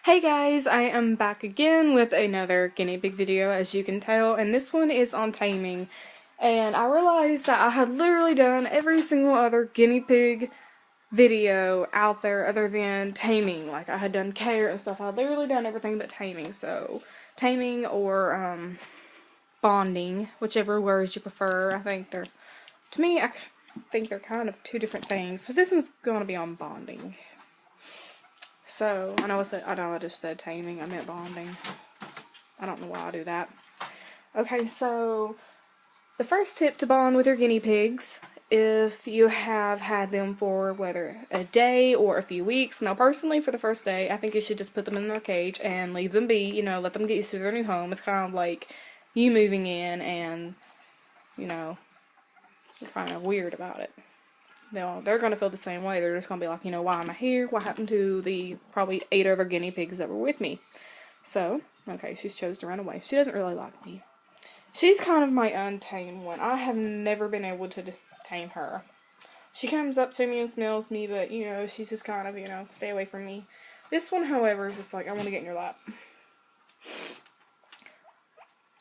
Hey guys, I am back again with another guinea pig video, as you can tell, and this one is on taming. And I realized that I had literally done every single other guinea pig video out there other than taming. Like, I had done care and stuff. I had literally done everything but taming. So, taming or bonding, whichever words you prefer. I think they're, to me, I think they're kind of two different things. So this one's going to be on bonding. So, I know I just said taming, I meant bonding. I don't know why I do that. Okay, so, the first tip to bond with your guinea pigs, if you have had them for whether a day or a few weeks. Now, personally, for the first day, I think you should just put them in their cage and leave them be, let them get used to their new home. It's kind of like you moving in and, you're kind of weird about it. They're going to feel the same way. They're just going to be like, why am I here? What happened to the probably 8 other guinea pigs that were with me? So, okay, she's chose to run away. She doesn't really like me. She's kind of my untamed one. I have never been able to tame her. She comes up to me and smells me, but, she's just kind of, stay away from me. This one, however, is just like, I want to get in your lap.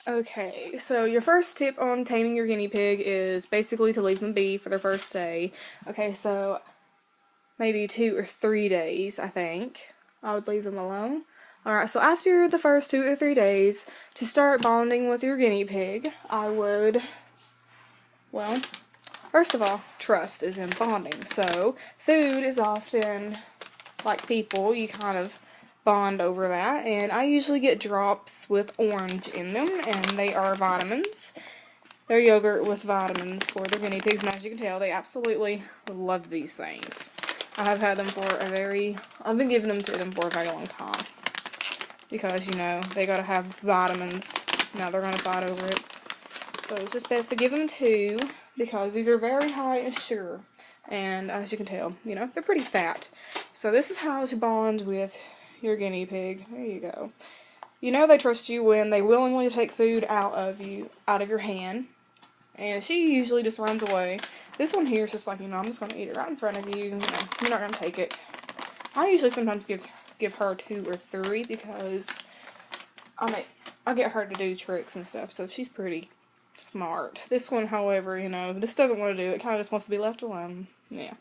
Okay, so your first tip on taming your guinea pig is basically to leave them be for their first day. Okay, so maybe 2 or 3 days, I think. I would leave them alone. Alright, so after the first 2 or 3 days, to start bonding with your guinea pig, I would, well, first of all, trust is in bonding. So, food is often, like people, you kind of bond over that, and I usually get drops with orange in them, and they are vitamins. They're yogurt with vitamins for the guinea pigs, and as you can tell, they absolutely love these things. I have had them for I've been giving them to them for a very long time, because, they gotta have vitamins. Now they're gonna fight over it. So it's just best to give them 2, because these are very high in sugar, and as you can tell, they're pretty fat. So this is how to bond with your guinea pig. There you go. They trust you when they willingly take food out of your hand. And she usually just runs away. This one here is just like, I'm just gonna eat it right in front of you. You're not gonna take it. I usually sometimes give her 2 or 3 because I get her to do tricks and stuff, so she's pretty smart. This one, however, this doesn't want to do it. Kind of just wants to be left alone. Yeah.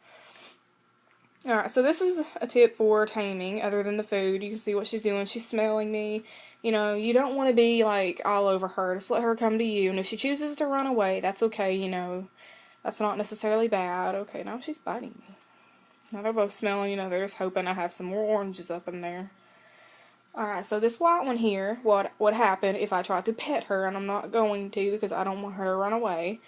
Alright, so this is a tip for taming, other than the food. You can see what she's doing. She's smelling me. You don't want to be, like, all over her. Just let her come to you. And if she chooses to run away, that's okay, That's not necessarily bad. Okay, now she's biting me. Now they're both smelling, they're just hoping I have some more oranges up in there. Alright, so this white one here, what would happen if I tried to pet her, and I'm not going to because I don't want her to run away.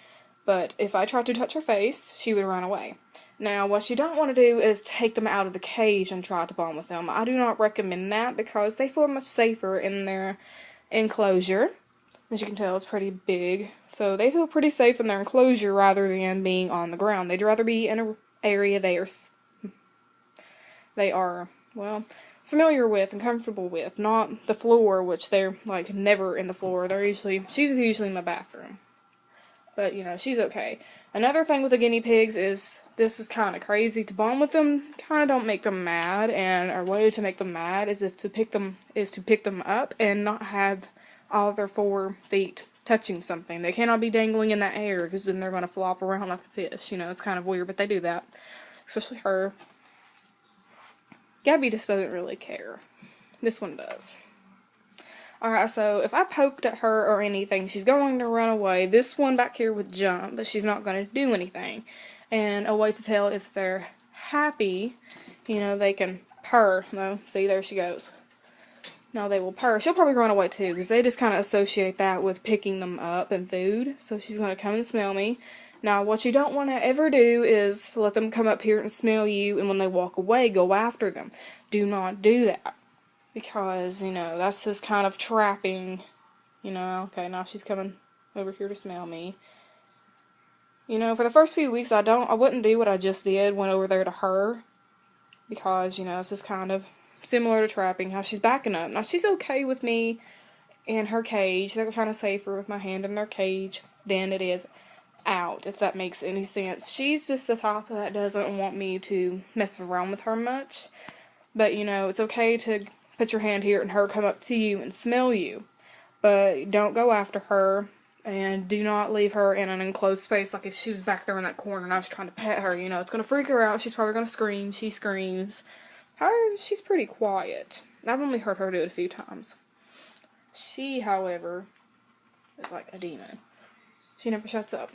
But if I tried to touch her face, she would run away. Now, what you don't want to do is take them out of the cage and try to bond with them. I do not recommend that because they feel much safer in their enclosure. As you can tell, it's pretty big. So they feel pretty safe in their enclosure rather than being on the ground. They'd rather be in an area they are, well, familiar with and comfortable with. Not the floor, which they're, like, never in the floor. She's usually in my bathroom. But, she's okay. Another thing with the guinea pigs is, this is kind of crazy, to bond with them kind of don't make them mad, and our way to make them mad is to pick them up and not have all of their 4 feet touching something. They cannot be dangling in that air, because then they're going to flop around like a fish. It's kind of weird, but they do that. Especially her. Gabby just doesn't really care. This one does. Alright, so if I poked at her or anything, she's going to run away. This one back here would jump, but she's not going to do anything. And a way to tell if they're happy, they can purr. No, see, there she goes. Now they will purr. She'll probably run away too, because they just kind of associate that with picking them up and food. So she's going to come and smell me. Now, what you don't want to ever do is let them come up here and smell you, and when they walk away, go after them. Do not do that. Because, that's just kind of trapping, okay, now she's coming over here to smell me. For the first few weeks, I wouldn't do what I just did, went over there to her, because, it's just kind of similar to trapping, how she's backing up. Now, she's okay with me in her cage. They're kind of safer with my hand in their cage than it is out, if that makes any sense. She's just the type that doesn't want me to mess around with her much, but, it's okay to put your hand here and her come up to you and smell you. But don't go after her, and do not leave her in an enclosed space. Like if she was back there in that corner and I was trying to pet her, you know, it's going to freak her out. She's probably going to scream. She screams. However, she's pretty quiet. I've only heard her do it a few times. She, however, is like a demon. She never shuts up.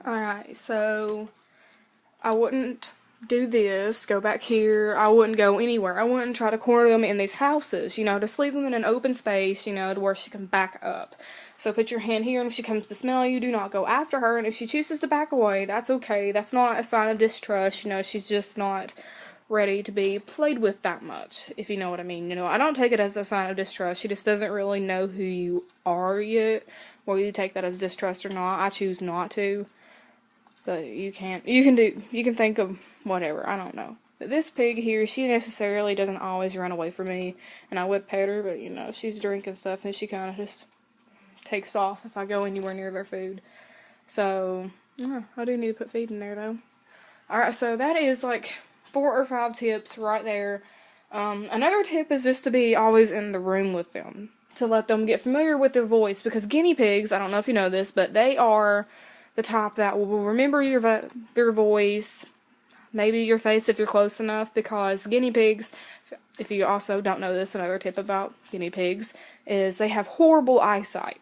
Alright, so I wouldn't do this, go back here. I wouldn't go anywhere. I wouldn't try to corner them in these houses, you know, just leave them in an open space, you know, to where she can back up. So put your hand here, and if she comes to smell you, do not go after her. And if she chooses to back away, that's okay. That's not a sign of distrust, you know, she's just not ready to be played with that much, if you know what I mean. You know, I don't take it as a sign of distrust. She just doesn't really know who you are yet. Whether you take that as distrust or not, I choose not to. But you can think of whatever, I don't know. But this pig here, she necessarily doesn't always run away from me, and I would pet her, but you know, she's drinking stuff and she kind of just takes off if I go anywhere near their food. So, yeah, I do need to put feed in there though. Alright, so that is like 4 or 5 tips right there. Another tip is just to be always in the room with them, to let them get familiar with their voice, because guinea pigs, I don't know if you know this, but they are the type that will remember your voice, maybe your face if you're close enough, because guinea pigs, if you also don't know this, another tip about guinea pigs is they have horrible eyesight.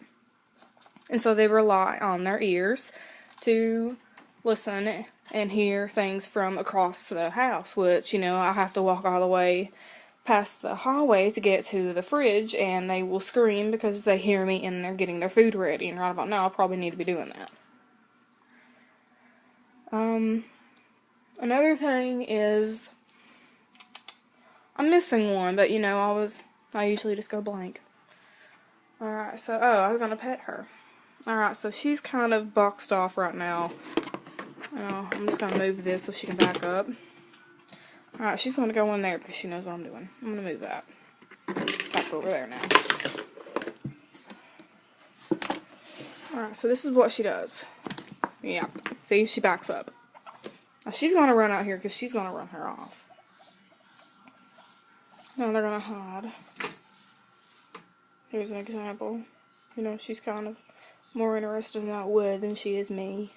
And so they rely on their ears to listen and hear things from across the house, which, you know, I have to walk all the way past the hallway to get to the fridge, and they will scream because they hear me in there getting their food ready, and right about now I probably need to be doing that. Another thing is, I'm missing one, but you know, I usually just go blank. Alright, so, I was gonna pet her. Alright, so she's kind of boxed off right now. I'm just gonna move this so she can back up. Alright, she's gonna go in there because she knows what I'm doing. I'm gonna move that back over there now. Alright, so this is what she does. Yeah, see, she backs up. Now she's gonna run out here because she's gonna run her off. Now they're gonna hide. Here's an example. You know, she's kind of more interested in that wood than she is me.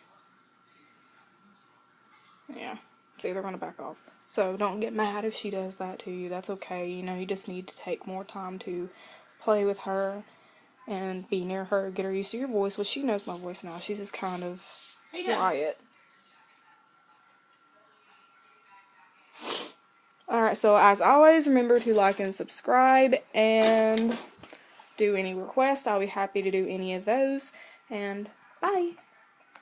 Yeah, see, they're gonna back off. So don't get mad if she does that to you. That's okay. You know, you just need to take more time to play with her and be near her, get her used to your voice, which she knows my voice now. She's just kind of quiet. Alright, so as always, remember to like and subscribe, and do any requests. I'll be happy to do any of those, and bye!